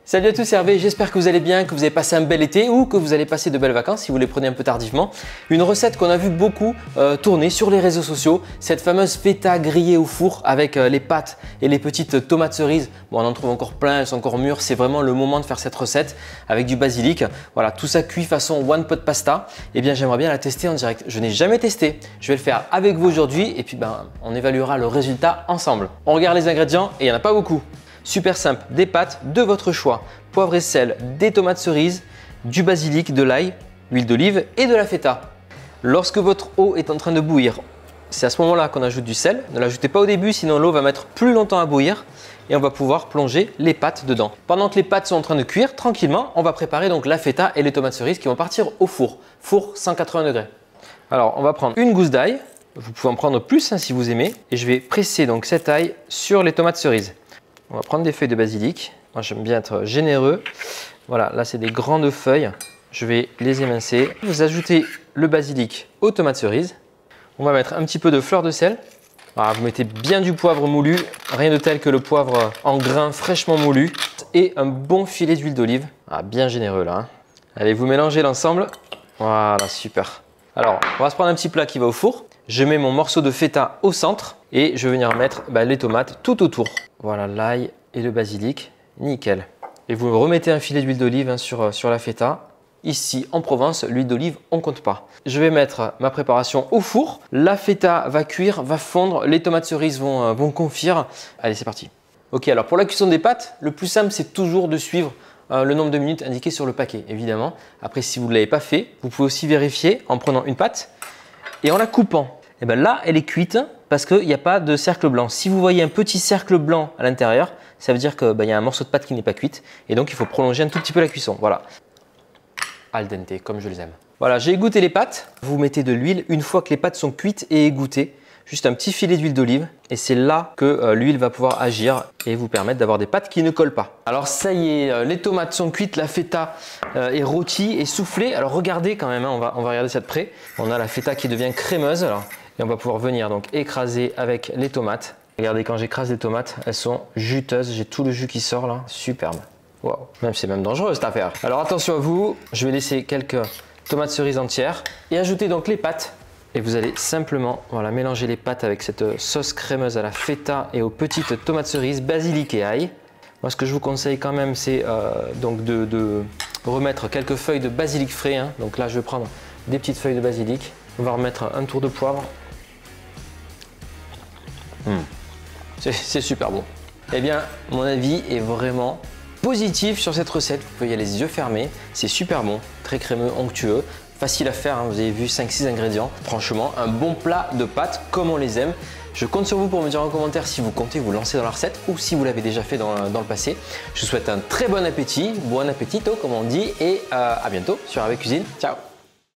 Salut à tous, c'est Hervé, j'espère que vous allez bien, que vous avez passé un bel été ou que vous allez passer de belles vacances si vous les prenez un peu tardivement. Une recette qu'on a vu beaucoup tourner sur les réseaux sociaux, cette fameuse feta grillée au four avec les pâtes et les petites tomates cerises. Bon, on en trouve encore plein, elles sont encore mûres, c'est vraiment le moment de faire cette recette avec du basilic. Voilà, tout ça cuit façon one pot pasta. Eh bien, j'aimerais bien la tester en direct. Je n'ai jamais testé, je vais le faire avec vous aujourd'hui et puis on évaluera le résultat ensemble. On regarde les ingrédients et il n'y en a pas beaucoup. Super simple, des pâtes de votre choix, poivre et sel, des tomates cerises, du basilic, de l'ail, l'huile d'olive et de la feta. Lorsque votre eau est en train de bouillir, c'est à ce moment-là qu'on ajoute du sel. Ne l'ajoutez pas au début, sinon l'eau va mettre plus longtemps à bouillir et on va pouvoir plonger les pâtes dedans. Pendant que les pâtes sont en train de cuire, tranquillement, on va préparer donc la feta et les tomates cerises qui vont partir au four. Four 180 degrés. Alors, on va prendre une gousse d'ail. Vous pouvez en prendre plus si vous aimez. Et je vais presser donc cet ail sur les tomates cerises. On va prendre des feuilles de basilic. Moi, j'aime bien être généreux. Voilà, là, c'est des grandes feuilles. Je vais les émincer. Vous ajoutez le basilic aux tomates cerises. On va mettre un petit peu de fleur de sel. Voilà, vous mettez bien du poivre moulu. Rien de tel que le poivre en grains fraîchement moulu. Et un bon filet d'huile d'olive. Ah, bien généreux là. Allez, vous mélangez l'ensemble. Voilà, super. Alors, on va se prendre un petit plat qui va au four. Je mets mon morceau de feta au centre et je vais venir mettre les tomates tout autour. Voilà, l'ail et le basilic, nickel. Et vous remettez un filet d'huile d'olive sur la feta. Ici, en Provence, l'huile d'olive, on ne compte pas. Je vais mettre ma préparation au four. La feta va cuire, va fondre, les tomates cerises vont confire. Allez, c'est parti. Ok, alors pour la cuisson des pâtes, le plus simple, c'est toujours de suivre le nombre de minutes indiqué sur le paquet, évidemment. Après, si vous ne l'avez pas fait, vous pouvez aussi vérifier en prenant une pâte et en la coupant. Et bien là, elle est cuite parce qu'il n'y a pas de cercle blanc. Si vous voyez un petit cercle blanc à l'intérieur, ça veut dire qu'il y a un morceau de pâte qui n'est pas cuite. Et donc, il faut prolonger un tout petit peu la cuisson. Voilà. Al dente, comme je les aime. Voilà, j'ai égoutter les pâtes. Vous mettez de l'huile une fois que les pâtes sont cuites et égouttées. Juste un petit filet d'huile d'olive. Et c'est là que l'huile va pouvoir agir et vous permettre d'avoir des pâtes qui ne collent pas. Alors ça y est, les tomates sont cuites, la feta est rôtie et soufflée. Alors regardez quand même, on va regarder ça de près. On a la feta qui devient crémeuse. Alors, et on va pouvoir venir donc écraser avec les tomates. Regardez, quand j'écrase les tomates, elles sont juteuses. J'ai tout le jus qui sort là, superbe. Waouh, c'est même dangereux cette affaire. Alors attention à vous, je vais laisser quelques tomates cerises entières et ajouter donc les pâtes. Et vous allez simplement mélanger les pâtes avec cette sauce crémeuse à la feta et aux petites tomates cerises, basilic et ail. Moi, ce que je vous conseille quand même, c'est donc de remettre quelques feuilles de basilic frais. Donc là, je vais prendre des petites feuilles de basilic. On va remettre un tour de poivre. C'est super bon. Eh bien, mon avis est vraiment positif sur cette recette. Vous pouvez y aller les yeux fermés. C'est super bon, très crémeux, onctueux. Facile à faire, vous avez vu 5-6 ingrédients. Franchement, un bon plat de pâtes comme on les aime. Je compte sur vous pour me dire en commentaire si vous comptez vous lancer dans la recette ou si vous l'avez déjà fait dans le passé. Je vous souhaite un très bon appétit, buon appetito comme on dit et à bientôt sur Hervé Cuisine. Ciao!